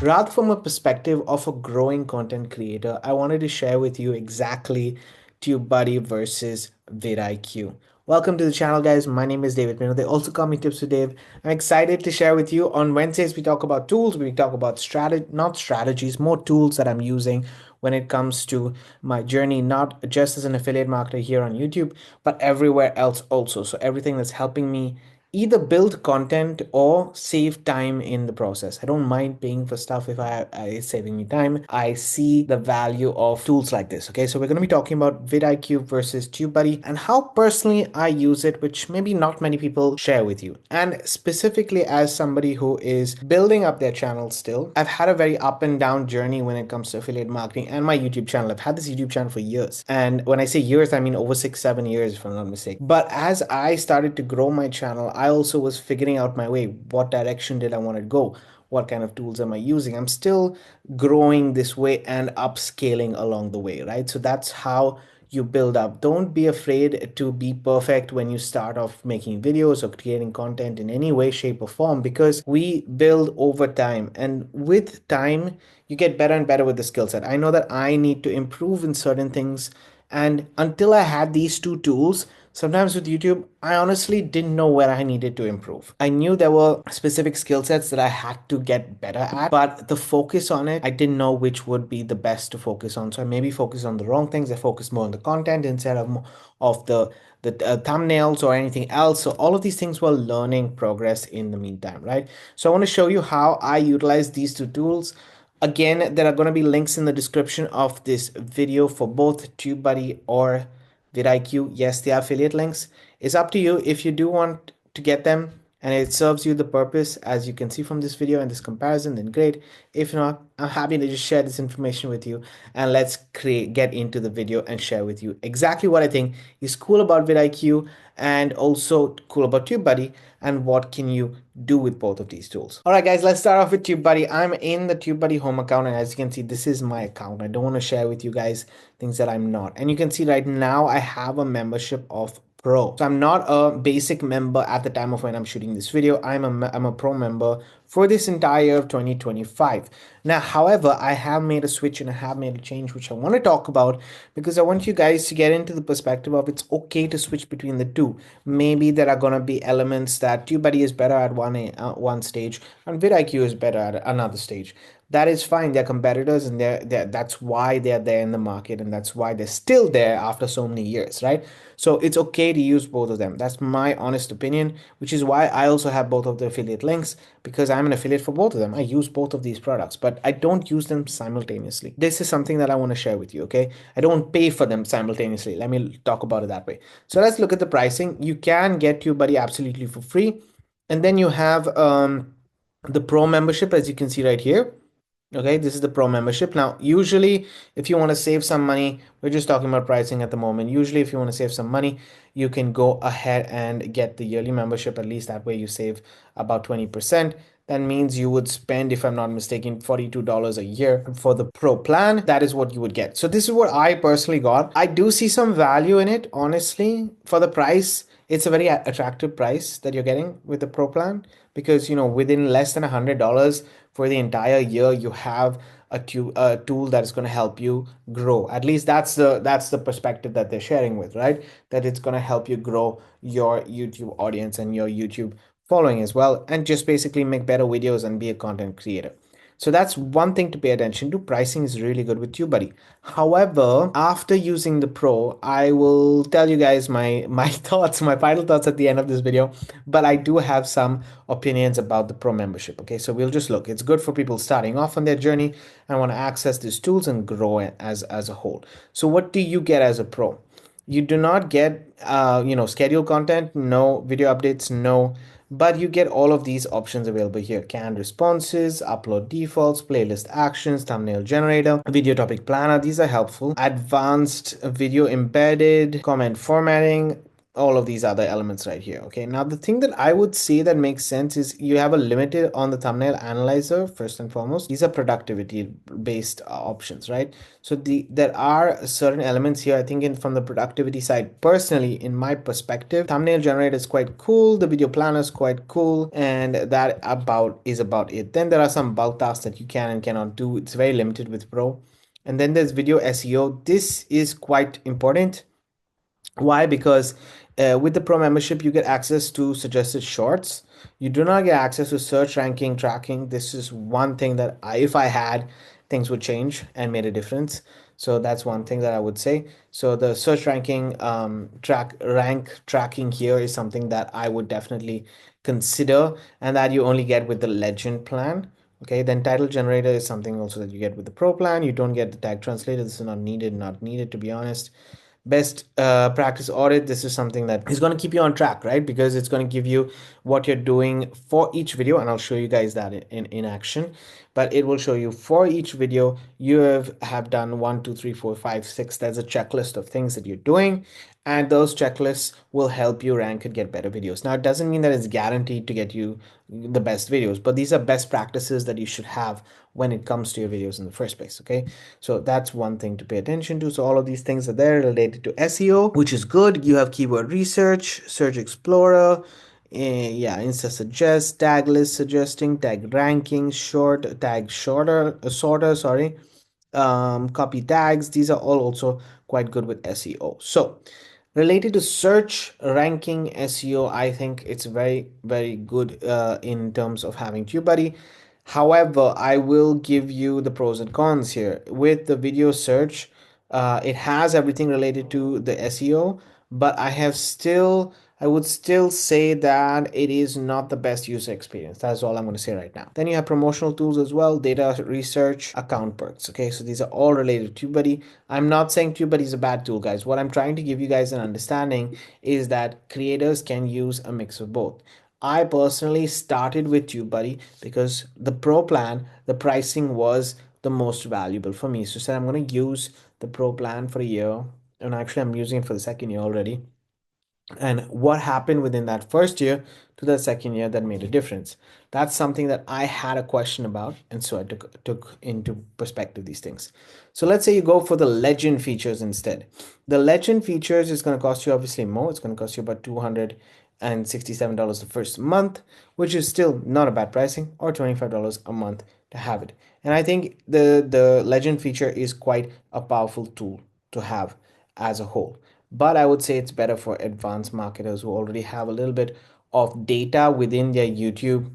Rather from a perspective of a growing content creator, I wanted to share with you exactly TubeBuddy versus VidIQ. Welcome to the channel, guys. My name is David Mino. They also call me Tips with Dave. I'm excited to share with you. On Wednesdays, we talk about tools. We talk about not strategies, more tools that I'm using when it comes to my journey, not just as an affiliate marketer here on YouTube, but everywhere else also. So everything that's helping me either build content or save time in the process. I don't mind paying for stuff if it's saving me time. I see the value of tools like this. Okay, so we're going to be talking about vidIQ versus TubeBuddy and how personally I use it, which maybe not many people share with you. And specifically as somebody who is building up their channel still, I've had a very up and down journey when it comes to affiliate marketing and my YouTube channel. I've had this YouTube channel for years. And when I say years, I mean over 6-7 years, if I'm not mistaken. But as I started to grow my channel, I also was figuring out my way. What direction did I want to go? What kind of tools am I using? I'm still growing this way and upscaling along the way, right? So that's how you build up. Don't be afraid to be perfect when you start off making videos or creating content in any way, shape, or form, because we build over time. And with time, you get better and better with the skill set. I know that I need to improve in certain things. And until I had these two tools, sometimes with YouTube, I honestly didn't know where I needed to improve. I knew there were specific skill sets that I had to get better at, but the focus on it, I didn't know which would be the best to focus on. So I maybe focused on the wrong things. I focused more on the content instead of the thumbnails or anything else. So all of these things were learning progress in the meantime, right? So I want to show you how I utilize these two tools. Again, there are going to be links in the description of this video for both TubeBuddy or VidIQ. Yes, they are affiliate links. It's up to you if you do want to get them and it serves you the purpose, as you can see from this video and this comparison, then great. If not, I'm happy to just share this information with you, and let's get into the video and share with you exactly what I think is cool about vidIQ and also cool about TubeBuddy, and what can you do with both of these tools. All right, guys, let's start off with TubeBuddy. I'm in the TubeBuddy home account, and as you can see, this is my account. I don't want to share with you guys things that I'm not. And you can see right now I have a membership of Pro. So I'm not a basic member at the time of when I'm shooting this video. I'm a Pro member for this entire year of 2025. Now, however, I have made a switch and I have made a change, which I want to talk about because I want you guys to get into the perspective of it's okay to switch between the two. Maybe there are going to be elements that TubeBuddy is better at one stage and vidIQ is better at another stage. That is fine. They're competitors, and that's why they're there in the market, and that's why they're still there after so many years, right? So it's okay to use both of them. That's my honest opinion, which is why I also have both of the affiliate links, because I'm an affiliate for both of them. I use both of these products, but I don't use them simultaneously. This is something that I want to share with you, okay? I don't pay for them simultaneously. Let me talk about it that way. So let's look at the pricing. You can get TubeBuddy absolutely for free, and then you have the Pro membership, as you can see right here. Okay, this is the Pro membership. Now, usually if you want to save some money, we're just talking about pricing at the moment. Usually if you want to save some money, you can go ahead and get the yearly membership. At least that way you save about 20%. That means you would spend, if I'm not mistaken, $42 a year for the Pro plan. That is what you would get. So this is what I personally got. I do see some value in it, honestly. For the price, it's a very attractive price that you're getting with the Pro plan, because within less than $100 for the entire year, you have a tool that is going to help you grow. At least that's the perspective that they're sharing with, right? That it's going to help you grow your YouTube audience and your YouTube following as well, and just basically make better videos and be a content creator. So that's one thing to pay attention to. Pricing is really good with TubeBuddy. However, after using the Pro, I will tell you guys my thoughts, my final thoughts at the end of this video. But I do have some opinions about the Pro membership. Okay, so we'll just look. It's good for people starting off on their journey and want to access these tools and grow as a whole. So what do you get as a Pro? You do not get scheduled content, no video updates, no, but you get all of these options available here: canned responses, upload defaults, playlist actions, thumbnail generator, video topic planner. These are helpful. Advanced video embedded, comment formatting, all of these other elements right here. Okay, now the thing that I would say that makes sense is you have a limited on the thumbnail analyzer. First and foremost, these are productivity based options, right? So there are certain elements here. I think from the productivity side, personally, in my perspective, thumbnail generator is quite cool, the video planner is quite cool, and that is about it. Then there are some bulk tasks that you can and cannot do. It's very limited with Pro. And then there's video SEO. This is quite important. Why? Because with the Pro membership, you get access to suggested shorts. You do not get access to search ranking tracking. This is one thing that if I had, things would change and made a difference. So that's one thing that I would say. So the search ranking rank tracking here is something that I would definitely consider, and that you only get with the Legend plan. Okay, then title generator is something also that you get with the Pro plan. You don't get the tag translator. This is not needed to be honest. Best practice audit, this is something that is going to keep you on track, right? Because it's going to give you what you're doing for each video, and I'll show you guys that in action. But it will show you for each video you have done 1 2 3 4 5 6. There's a checklist of things that you're doing, and those checklists will help you rank and get better videos. Now, it doesn't mean that it's guaranteed to get you the best videos, but these are best practices that you should have when it comes to your videos in the first place. Okay, so that's one thing to pay attention to. So all of these things are there related to SEO, which is good. You have keyword research, search explorer, yeah, insta suggest, tag list suggesting, tag ranking, short tag sorter, sorry, copy tags. These are all also quite good with SEO. So related to search ranking SEO, I think it's very good in terms of having TubeBuddy. However, I will give you the pros and cons here. With the video search, it has everything related to the SEO, but I would still say that it is not the best user experience. That's all I'm going to say right now. Then you have promotional tools as well, data research, account perks. Okay, so these are all related to TubeBuddy. I'm not saying TubeBuddy is a bad tool, guys. What I'm trying to give you guys an understanding is that creators can use a mix of both. I personally started with TubeBuddy because the Pro plan, the pricing was the most valuable for me. So I said I'm going to use the Pro plan for a year, and actually I'm using it for the second year already. And what happened within that first year to the second year that made a difference? That's something that I had a question about, and so I took into perspective these things. So let's say you go for the legend features instead. The legend features is going to cost you obviously more. It's going to cost you about $267 the first month, which is still not a bad pricing, or $25 a month to have it. And I think the legend feature is quite a powerful tool to have as a whole. But I would say it's better for advanced marketers who already have a little bit of data within their YouTube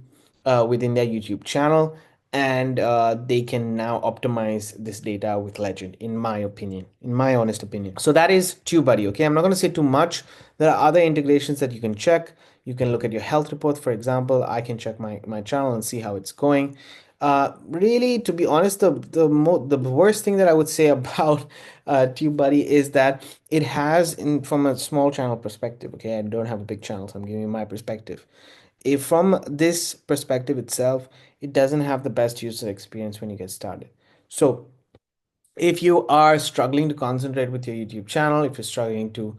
channel, and they can now optimize this data with Legend, in my opinion, in my honest opinion. So that is TubeBuddy. Okay, I'm not going to say too much. There are other integrations that you can check. You can look at your health report, for example. I can check my channel and see how it's going. Really, to be honest, the worst thing that I would say about TubeBuddy is that it has, from a small channel perspective. Okay, I don't have a big channel, so I'm giving you my perspective. If from this perspective itself, it doesn't have the best user experience when you get started. So if you are struggling to concentrate with your YouTube channel, if you're struggling to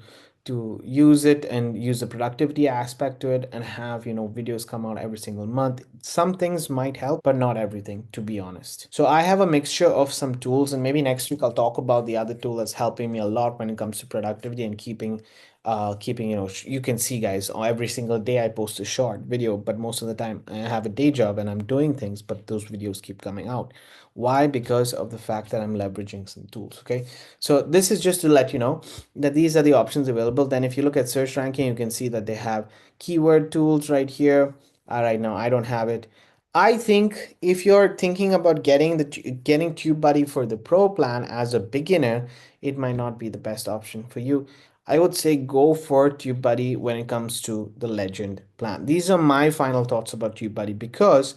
use it and use the productivity aspect to it and have, videos come out every single month, some things might help, but not everything, to be honest. So I have a mixture of some tools, and maybe next week I'll talk about the other tool that's helping me a lot when it comes to productivity and keeping, you can see, guys, every single day I post a short video, but most of the time I have a day job and I'm doing things, but those videos keep coming out. Why? Because of the fact that I'm leveraging some tools. Okay, so this is just to let you know that these are the options available. Then if you look at search ranking, you can see that they have keyword tools right here. Right now I don't have it. I think if you're thinking about getting TubeBuddy for the Pro plan as a beginner, it might not be the best option for you. I would say go for TubeBuddy when it comes to the Legend plan. These are my final thoughts about TubeBuddy, because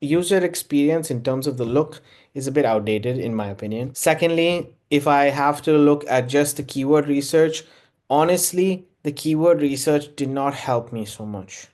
user experience in terms of the look is a bit outdated in my opinion. Secondly, if I have to look at just the keyword research, honestly, the keyword research did not help me so much.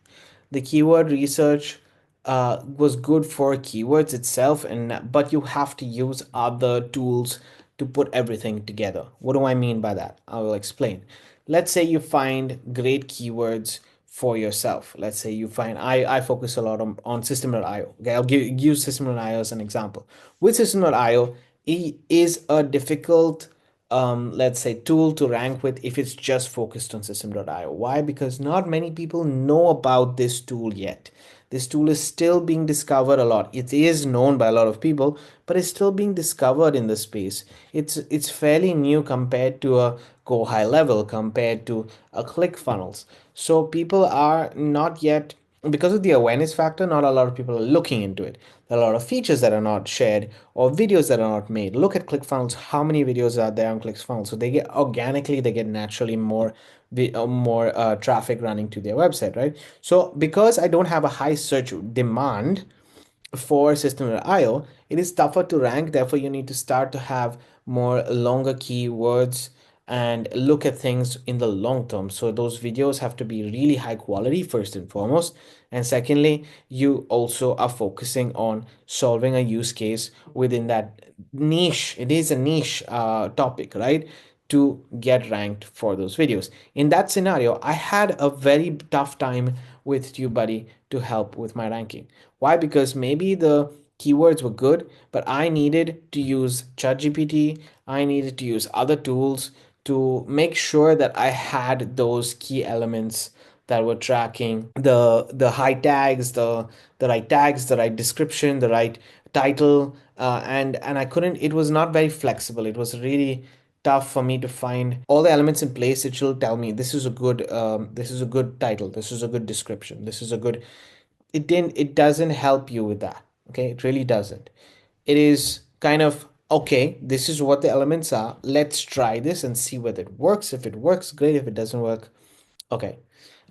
The keyword research was good for keywords itself, but you have to use other tools to put everything together. What do I mean by that? I will explain. let's say you find great keywords for yourself. Let's say you find I focus a lot on system.io. Okay, use system.io as an example. With system.io, it is a difficult let's say tool to rank with if it's just focused on system.io. Why? Because not many people know about this tool yet. This tool is still being discovered a lot. It is known by a lot of people, but it's still being discovered in the space. It's fairly new compared to a Go High Level, compared to a ClickFunnels. So people are not yet, because of the awareness factor, not a lot of people are looking into it. There are a lot of features that are not shared or videos that are not made. Look at ClickFunnels. How many videos are there on ClickFunnels? So they get organically, they get naturally more traffic running to their website, right? So because I don't have a high search demand for system.io, it is tougher to rank. Therefore, you need to start to have more longer keywords and look at things in the long term. So those videos have to be really high quality first and foremost. And secondly, you also are focusing on solving a use case within that niche. It is a niche topic, right? To get ranked for those videos. In that scenario, I had a very tough time with TubeBuddy to help with my ranking. Why? Because maybe the keywords were good, but I needed to use ChatGPT, I needed to use other tools to make sure that I had those key elements that were tracking the high tags, the right tags, the right description, the right title, and I couldn't. It was not very flexible. It was really tough for me to find all the elements in place. It will tell me this is a good title, this is a good description, this is a good. It doesn't help you with that. Okay, it really doesn't. It is kind of, okay, this is what the elements are, let's try this and see whether it works. If it works, great. If it doesn't work, okay.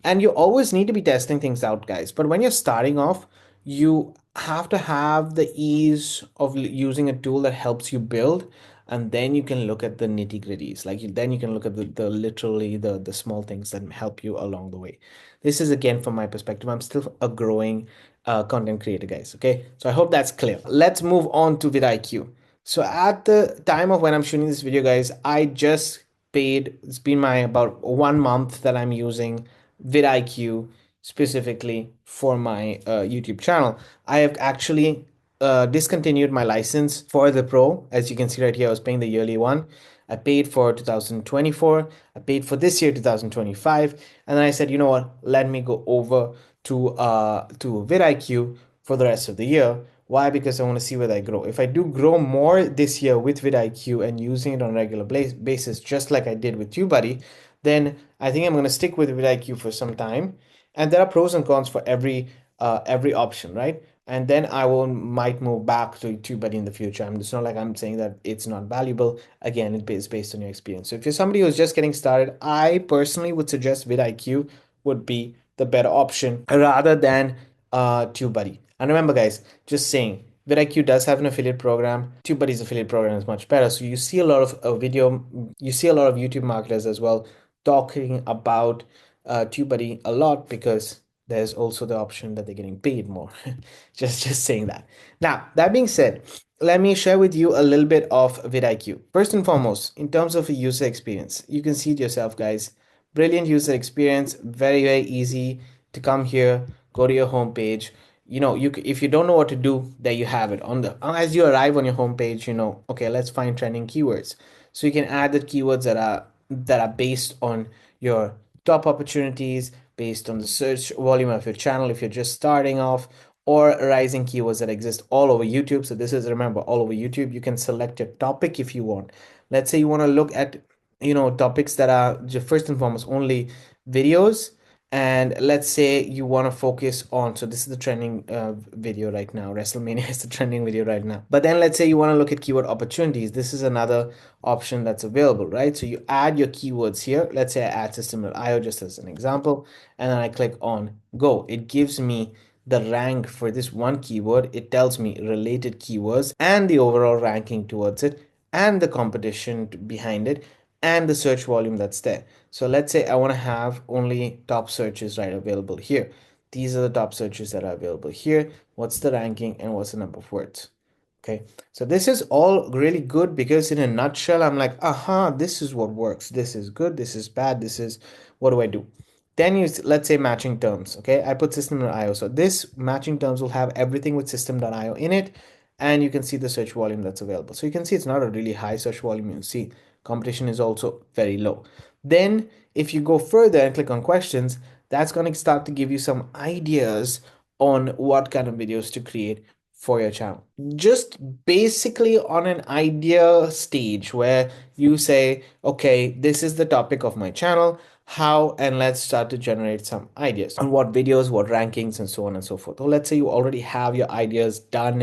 And you always need to be testing things out, guys. But when you're starting off, you have to have the ease of using a tool that helps you build, and then you can look at the nitty gritties. Then you can look at the literally the small things that help you along the way. This is again from my perspective. I'm still a growing content creator, guys. Okay, so I hope that's clear. Let's move on to vidIQ. So at the time of when I'm shooting this video, guys, I just paid. It's been my about 1 month that I'm using vidIQ specifically for my YouTube channel. I have actually discontinued my license for the Pro. As you can see right here, I was paying the yearly one. I paid for 2024. I paid for this year, 2025, and then I said, you know what? Let me go over to vidIQ for the rest of the year. Why? Because I want to see whether I grow. If I do grow more this year with vidIQ and using it on a regular basis, just like I did with TubeBuddy, then I think I'm going to stick with vidIQ for some time. And there are pros and cons for every option, right? And then I will might move back to TubeBuddy in the future. It's not like I'm saying that it's not valuable. Again, it's based on your experience. So if you're somebody who's just getting started, I personally would suggest vidIQ would be the better option rather than TubeBuddy. And remember, guys, just saying, vidIQ does have an affiliate program. TubeBuddy's affiliate program is much better. So you see a lot of you see a lot of YouTube marketers as well talking about TubeBuddy a lot because there's also the option that they're getting paid more. Just saying that. Now, that being said, let me share with you a little bit of vidIQ. First and foremost, in terms of a user experience, you can see it yourself, guys. Brilliant user experience, very easy to come here, go to your homepage. You know, if you don't know what to do, there you have it. On the as you arrive on your homepage, you know, okay, let's find trending keywords. So you can add the keywords that are based on your top opportunities, based on the search volume of your channel if you're just starting off, or rising keywords that exist all over YouTube. So this is, remember, all over YouTube. You can select your topic if you want. Let's say you want to look at, you know, topics that are just first and foremost only videos, and let's say you want to focus on, so this is the trending video right now. WrestleMania is the trending video right now. But then let's say you want to look at keyword opportunities. This is another option that's available, right? So you add your keywords here. Let's say I add system.io just as an example, and then I click on go. It gives me the rank for this one keyword. It tells me related keywords and the overall ranking towards it and the competition behind it and the search volume that's there. So let's say I want to have only top searches right available here. These are the top searches that are available here. What's the ranking and what's the number of words? Okay, so this is all really good because in a nutshell, I'm like, aha, this is what works. This is good. This is bad. This is what do I do? Then let's say matching terms. Okay, I put system.io. So this matching terms will have everything with system.io in it. And you can see the search volume that's available. So you can see it's not a really high search volume. You see competition is also very low. Then if you go further and click on questions, that's going to start to give you some ideas on what kind of videos to create for your channel. Just basically on an idea stage where you say, okay, this is the topic of my channel. How, and let's start to generate some ideas on what videos, what rankings, and so on and so forth. Or let's say you already have your ideas done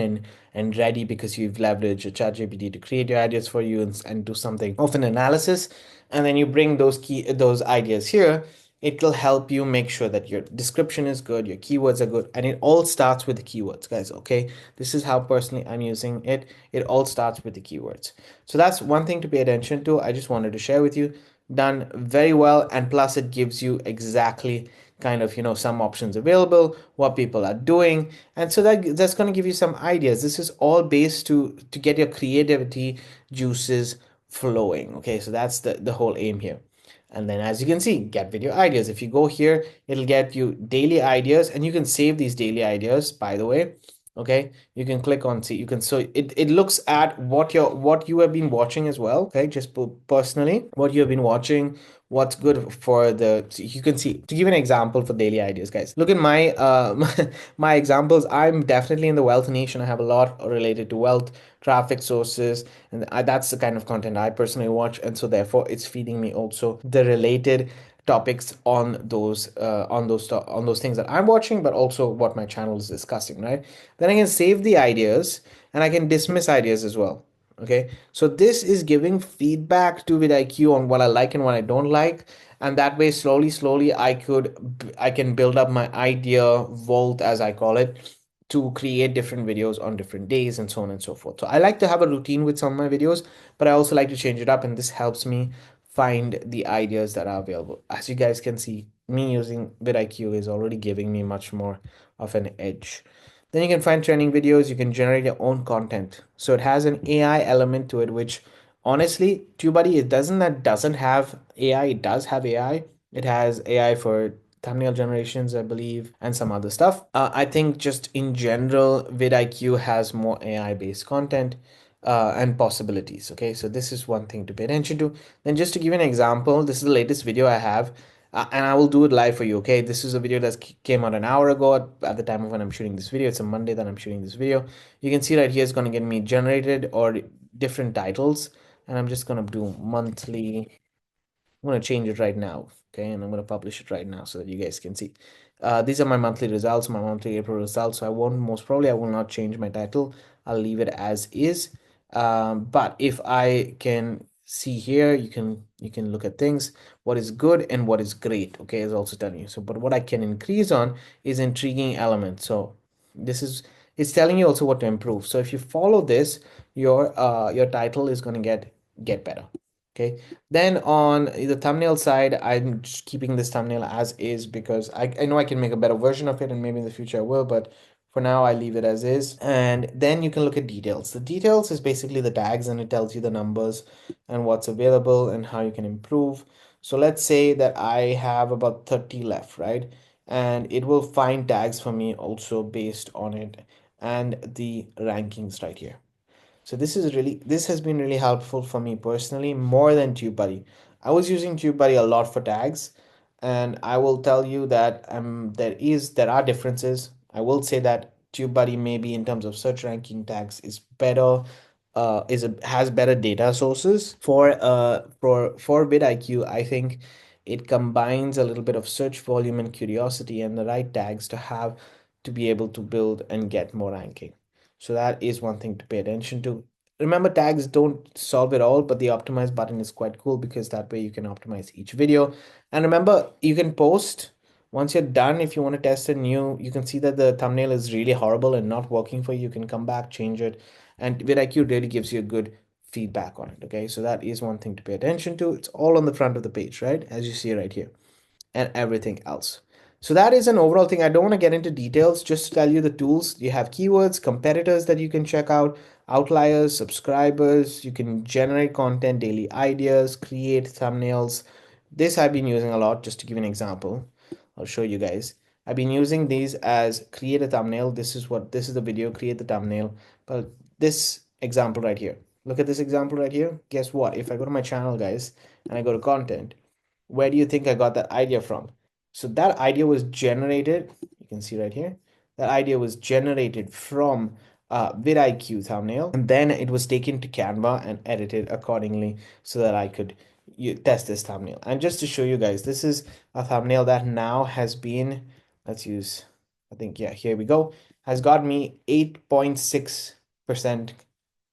and ready because you've leveraged your ChatGPT to create your ideas for you and do something of an analysis. And then you bring those ideas here. It will help you make sure that your description is good, your keywords are good, and it all starts with the keywords, guys. Okay, this is how personally I'm using it. It all starts with the keywords. So that's one thing to pay attention to. I just wanted to share with you. Done very well, and plus it gives you exactly kind of some options available, what people are doing, and so that's going to give you some ideas. This is all based to get your creativity juices flowing. Okay, so that's the whole aim here. And then as you can see, get video ideas. If you go here, it'll get you daily ideas, and you can save these daily ideas, by the way. Okay, you can click on see, you can, so it looks at what you have been watching as well. Okay, just personally what you have been watching, what's good for the, so you can see, to give an example for daily ideas, guys, look at my my examples. I'm definitely in the wealth niche, and I have a lot related to wealth, traffic sources, and that's the kind of content I personally watch, and so therefore it's feeding me also the related topics on those things that I'm watching, but also what my channel is discussing, right? Then I can save the ideas, and I can dismiss ideas as well. Okay, so this is giving feedback to vidIQ on what I like and what I don't like, and that way slowly I can build up my idea vault, as I call it, to create different videos on different days and so on and so forth. So I like to have a routine with some of my videos, but I also like to change it up, and this helps me find the ideas that are available. As you guys can see, me using vidIQ is already giving me much more of an edge. Then you can find trending videos, you can generate your own content. So it has an AI element to it, which honestly, TubeBuddy, it doesn't have AI, it does have AI. It has AI for thumbnail generations, I believe, and some other stuff. I think just in general, vidIQ has more AI based content and possibilities. Okay, so this is one thing to pay attention to. Then just to give you an example, this is the latest video I have, and I will do it live for you. Okay, this is a video that came out an hour ago at the time of when I'm shooting this video. It's a Monday that I'm shooting this video. You can see right here it's going to get me generated or different titles, and I'm just going to do monthly. I'm going to change it right now. Okay, and I'm going to publish it right now so that you guys can see. These are my monthly results, my monthly April results. So most probably I will not change my title. I'll leave it as is. But if I can see here, you can look at things, what is good and what is great. Okay, is also telling you. So, but what I can increase on is intriguing elements. So this is, it's telling you also what to improve. So if you follow this, your title is going to get better. Okay, then on the thumbnail side, I'm just keeping this thumbnail as is because I know I can make a better version of it, and maybe in the future I will, but for now I leave it as is. And then you can look at details. The details is basically the tags, and it tells you the numbers and what's available and how you can improve. So let's say that I have about 30 left, right? And it will find tags for me also based on it and the rankings right here. So this has been really helpful for me personally, more than TubeBuddy. I was using TubeBuddy a lot for tags, and I will tell you that there are differences. I will say that TubeBuddy maybe in terms of search ranking tags is better, has better data sources. For vidIQ, I think it combines a little bit of search volume and curiosity and the right tags to be able to build and get more ranking. So that is one thing to pay attention to. Remember, tags don't solve it all, but the optimize button is quite cool because that way you can optimize each video. And remember, you can post once you're done. If you want to test a new, you can see that the thumbnail is really horrible and not working for you. You can come back, change it, and vidIQ really gives you a good feedback on it. Okay, so that is one thing to pay attention to. It's all on the front of the page, right? As you see right here, and everything else. So that is an overall thing. I don't want to get into details, just to tell you the tools. You have keywords, competitors that you can check out, outliers, subscribers. You can generate content, daily ideas, create thumbnails. This I've been using a lot, just to give you an example. I'll show you guys. I've been using these as create a thumbnail. This is the video, create the thumbnail. But this example right here, look at this example right here. Guess what? If I go to my channel, guys, and I go to content, where do you think I got that idea from? So that idea was generated, you can see right here, that idea was generated from vidIQ thumbnail, and then it was taken to Canva and edited accordingly so that I could test this thumbnail. And just to show you guys, this is a thumbnail that now has been, let's use, I think, yeah, here we go, has got me 8.6%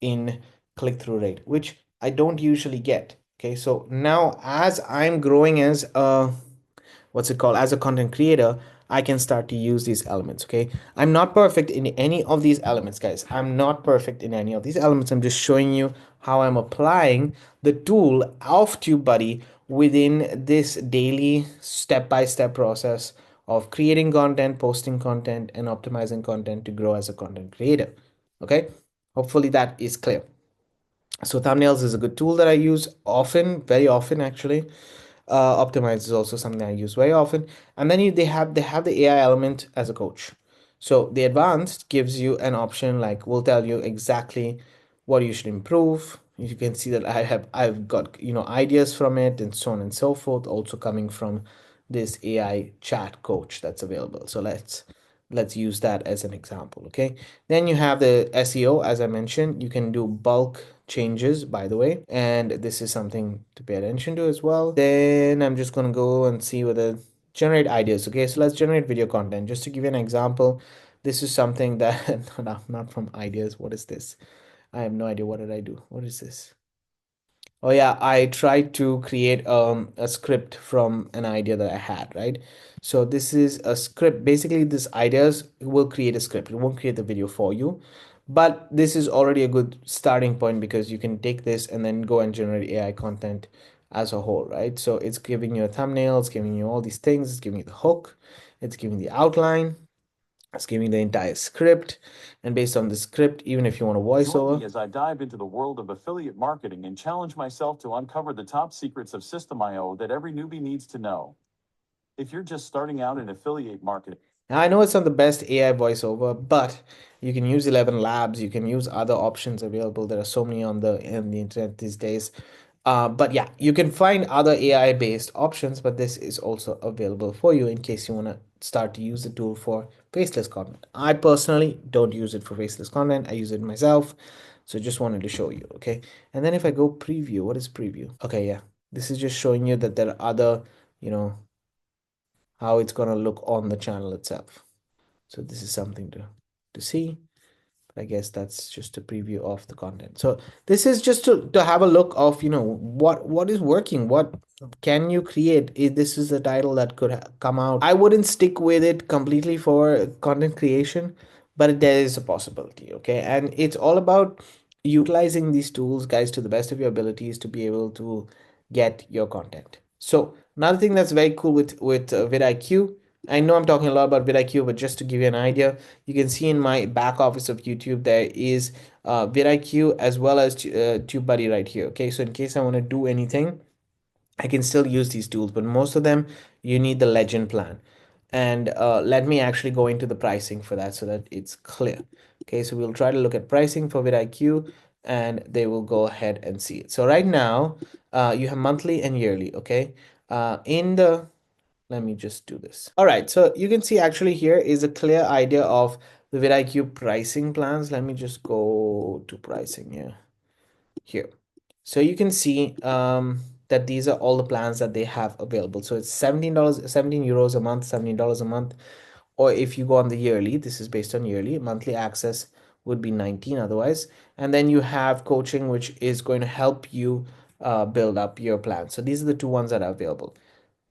in click-through rate, which I don't usually get. Okay, so now as I'm growing as a what's it called, as a content creator, I can start to use these elements. Okay, I'm not perfect in any of these elements, guys. I'm not perfect in any of these elements. I'm just showing you how I'm applying the tool of TubeBuddy within this daily step-by-step process of creating content, posting content, and optimizing content to grow as a content creator. Okay, hopefully that is clear. So thumbnails is a good tool that I use often, very often actually. Optimize is also something I use very often. And then they have the AI element as a coach. So the advanced gives you an option, like will tell you exactly what you should improve. You can see that I've got ideas from it and so on and so forth, also coming from this AI chat coach that's available. So let's use that as an example. Okay, then you have the SEO. As I mentioned, you can do bulk changes, by the way, and this is something to pay attention to as well. Then I'm just going to go and see whether generate ideas. Okay, so let's generate video content. Just to give you an example, this is something that not from ideas. What is this? I have no idea. What did I do? What is this? Oh yeah, I tried to create a script from an idea that I had, right? So this is a script. Basically, this ideas will create a script. It won't create the video for you, but this is already a good starting point because you can take this and then go and generate AI content as a whole, right? So it's giving you a thumbnail, it's giving you all these things, it's giving you the hook, it's giving the outline, it's giving the entire script, and based on the script, even if you want to voice Join over. me as I dive into the world of affiliate marketing and challenge myself to uncover the top secrets of System.io that every newbie needs to know. If you're just starting out in affiliate marketing. Now, I know it's not the best AI voiceover, but you can use 11 Labs. You can use other options available. There are so many on the internet these days. But yeah, you can find other AI-based options, but this is also available for you in case you want to start to use the tool for faceless content. I personally don't use it for faceless content. I use it myself. So just wanted to show you, okay? And then if I go preview, what is preview? Okay, yeah. This is just showing you that there are other, you know, how it's gonna look on the channel itself. So this is something to see. I guess that's just a preview of the content. So this is just to have a look of, what is working, what can you create. This is the title that could come out. I wouldn't stick with it completely for content creation, but there is a possibility, okay? And it's all about utilizing these tools, guys, to the best of your abilities to be able to get your content. So another thing that's very cool with vidIQ, I know I'm talking a lot about vidIQ, but just to give you an idea, you can see in my back office of YouTube, there is vidIQ as well as TubeBuddy right here. Okay, so in case I want to do anything, I can still use these tools, but most of them you need the legend plan. And let me actually go into the pricing for that so that it's clear. Okay, so we'll try to look at pricing for vidIQ and they will go ahead and see it. So right now, you have monthly and yearly, okay? Let me just do this. All right, so you can see actually here is a clear idea of the vidIQ pricing plans. Let me just go to pricing here. So you can see that these are all the plans that they have available. So it's $17, 17 euros a month, $17 a month. Or if you go on the yearly, this is based on yearly, monthly access would be 19 otherwise. And then you have coaching, which is going to help you build up your plan. So these are the two ones that are available.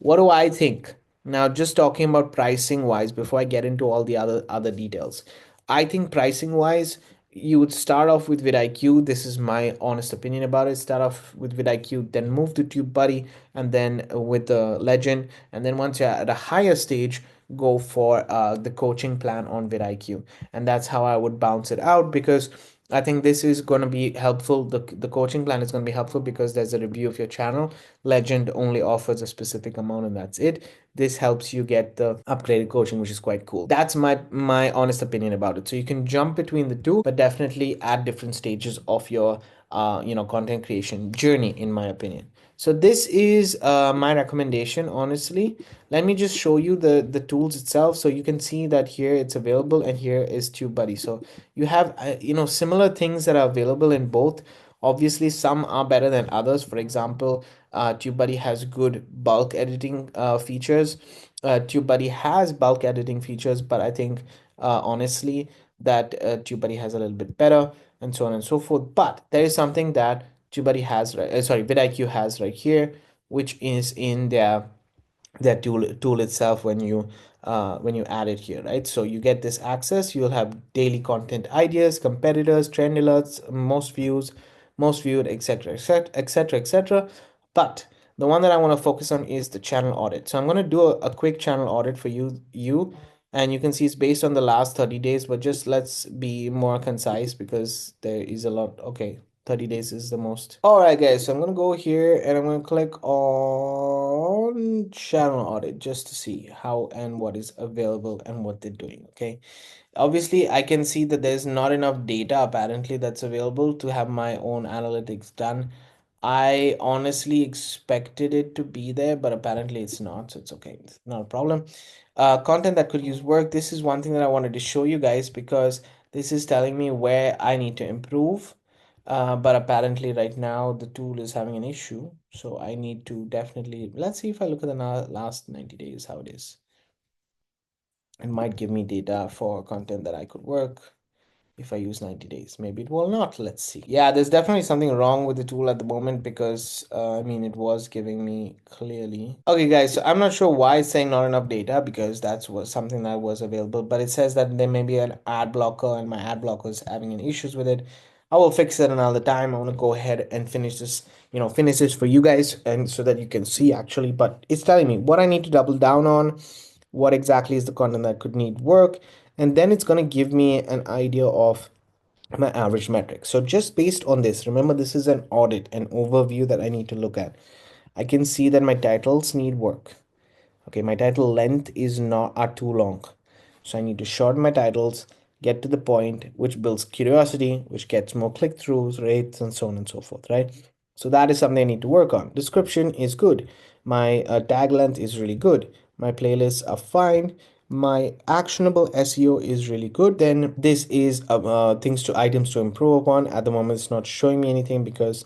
What do I think? Now, just talking about pricing wise, before I get into all the other details, I think pricing wise, you would start off with vidIQ. This is my honest opinion about it. Start off with vidIQ, then move to TubeBuddy, and then with the Legend. And then once you're at a higher stage, go for the coaching plan on VidIQ. And that's how I would bounce it out, because I think this is going to be helpful. The coaching plan is going to be helpful because there's a review of your channel. Legend only offers a specific amount and that's it. This helps you get the upgraded coaching, which is quite cool. That's my honest opinion about it. So you can jump between the two, but definitely at different stages of your content creation journey, in my opinion. So this is my recommendation, honestly. Let me just show you the tools itself, so you can see that here it's available and here is TubeBuddy. So you have similar things that are available in both. Obviously some are better than others. For example, TubeBuddy has good bulk editing features. TubeBuddy has bulk editing features, but I think honestly that TubeBuddy has a little bit better, and so on and so forth. But there is something that TubeBuddy has, right? Sorry, VidIQ has right here, which is in their tool itself when you add it here, right? So you get this access. You'll have daily content ideas, competitors, trend alerts, most viewed, etc., etc., etc., etc. But the one that I want to focus on is the channel audit. So I'm going to do a quick channel audit for and you can see it's based on the last 30 days, but just let's be more concise because there is a lot. Okay, 30 days is the most. All right, guys, so I'm gonna go here and I'm gonna click on channel audit just to see how and what is available and what they're doing. Okay, obviously I can see that there's not enough data apparently that's available to have my own analytics done. I honestly expected it to be there, but apparently it's not, so it's okay. It's not a problem. Content that could use work. This is one thing that I wanted to show you guys because this is telling me where I need to improve. But apparently right now the tool is having an issue. So I need to definitely, let's see if I look at the last 90 days, how it is. It might give me data for content that I could work if I use 90 days. Maybe it will not. Let's see. Yeah, there's definitely something wrong with the tool at the moment because I mean, it was giving me clearly. Okay, guys, so I'm not sure why it's saying not enough data because that's was something that was available, but it says that there may be an ad blocker and my ad blocker is having any issues with it. I will fix it another time. I want to go ahead and finish this, finish this for you guys and so that you can see actually, but it's telling me what I need to double down on, what exactly is the content that could need work, and then it's going to give me an idea of my average metric. So just based on this, remember this is an audit, an overview that I need to look at. I can see that my titles need work. Okay, my title length is not are too long. So I need to shorten my titles, get to the point, which builds curiosity, which gets more click-throughs, rates, and so on and so forth, right? So that is something I need to work on. Description is good. My tag length is really good. My playlists are fine. My actionable SEO is really good. Then this is things to items to improve upon. At the moment, it's not showing me anything because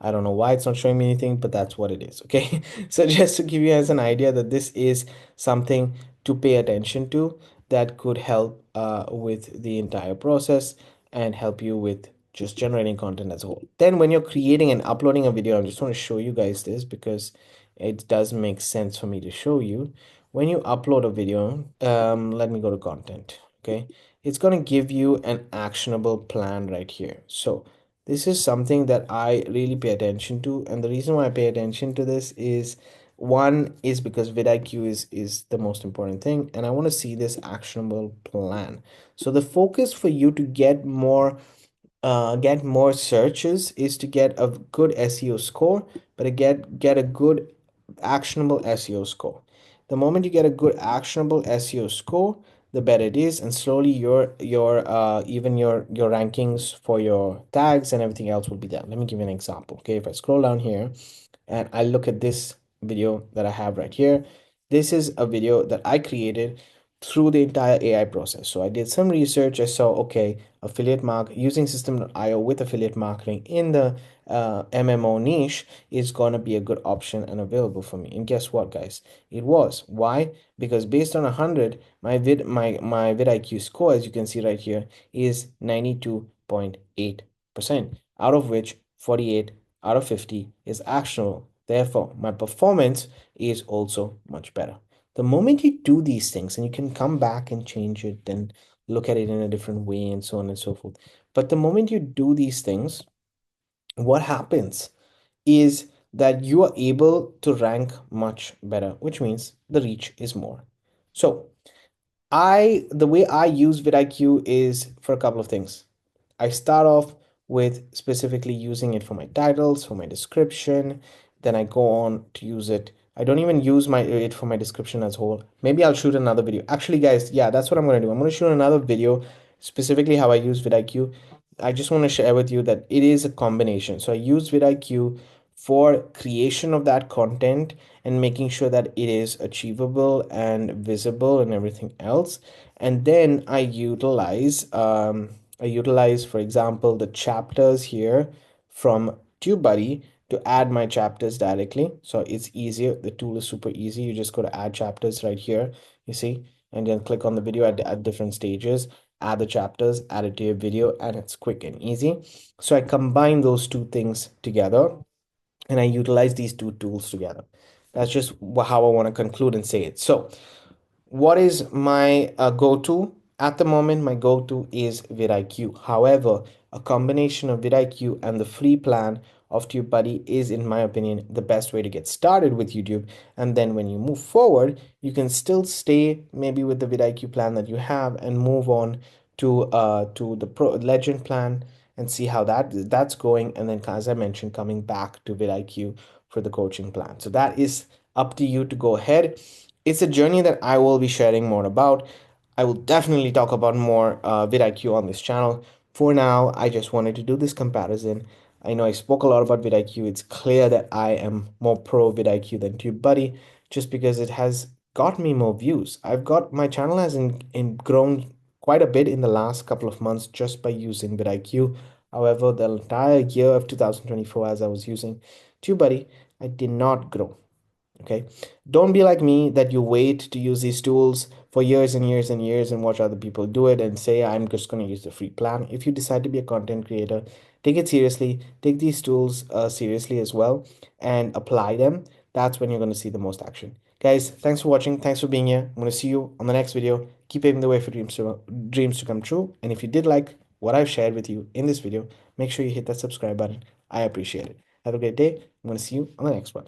I don't know why it's not showing me anything, but that's what it is. Okay. So just to give you guys an idea that this is something to pay attention to that could help with the entire process and help you with just generating content as a whole. Then when you're creating and uploading a video, I just want to show you guys this because it does make sense for me to show you. When you upload a video, let me go to content. Okay, it's going to give you an actionable plan right here. So this is something that I really pay attention to, and the reason why I pay attention to this is one is because vidIQ is the most important thing, and I want to see this actionable plan. So the focus for you to get more searches is to get a good SEO score, but to get a good actionable SEO score. The moment you get a good actionable SEO score, the better it is, and slowly your even your rankings for your tags and everything else will be there. Let me give you an example. Okay, if I scroll down here and I look at this video that I have right here, this is a video that I created through the entire AI process. So I did some research. I saw, okay, affiliate mark using system.io with affiliate marketing in the MMO niche is going to be a good option and available for me. And guess what, guys? It was. Why? Because based on 100, my vidIQ score, as you can see right here, is 92.8%, out of which 48 out of 50 is actionable. Therefore, my performance is also much better. The moment you do these things, and you can come back and change it and look at it in a different way and so on and so forth. But the moment you do these things, what happens is that you are able to rank much better, which means the reach is more. So The way I use vidIQ is for a couple of things. I start off with specifically using it for my titles, for my description. Then I go on to use it. I don't even use it for my description as a whole. Maybe I'll shoot another video. Actually, guys, yeah, that's what I'm gonna do. I'm gonna shoot another video specifically how I use vidIQ. I just want to share with you that it is a combination. So I use vidIQ for creation of that content and making sure that it is achievable and visible and everything else. And then I utilize, for example, the chapters here from TubeBuddy to add my chapters directly. So it's easier. The tool is super easy. You just go to add chapters right here, you see, and then click on the video at different stages, add the chapters, add it to your video, and it's quick and easy. So I combine those two things together and I utilize these two tools together. That's just how I want to conclude and say it. So what is my go-to? At the moment, my go-to is vidIQ. However, a combination of vidIQ and the free plan of TubeBuddy is, in my opinion, the best way to get started with YouTube. And then when you move forward, you can still stay maybe with the vidIQ plan that you have and move on to the Pro Legend plan and see how that's going. And then, as I mentioned, coming back to vidIQ for the coaching plan. So that is up to you to go ahead. It's a journey that I will be sharing more about. I will definitely talk about more vidIQ on this channel. For now, I just wanted to do this comparison. I know I spoke a lot about vidIQ. It's clear that I am more pro vidIQ than TubeBuddy just because it has got me more views. My channel has grown quite a bit in the last couple of months just by using vidIQ. However, the entire year of 2024, as I was using TubeBuddy, I did not grow. Okay. Don't be like me that you wait to use these tools for years and years and years and watch other people do it and say, I'm just going to use the free plan. If you decide to be a content creator, take it seriously, take these tools seriously as well and apply them. That's when you're going to see the most action. Guys, thanks for watching. Thanks for being here. I'm going to see you on the next video. Keep paving the way for dreams to come true. And if you did like what I've shared with you in this video, make sure you hit that subscribe button. I appreciate it. Have a great day. I'm going to see you on the next one.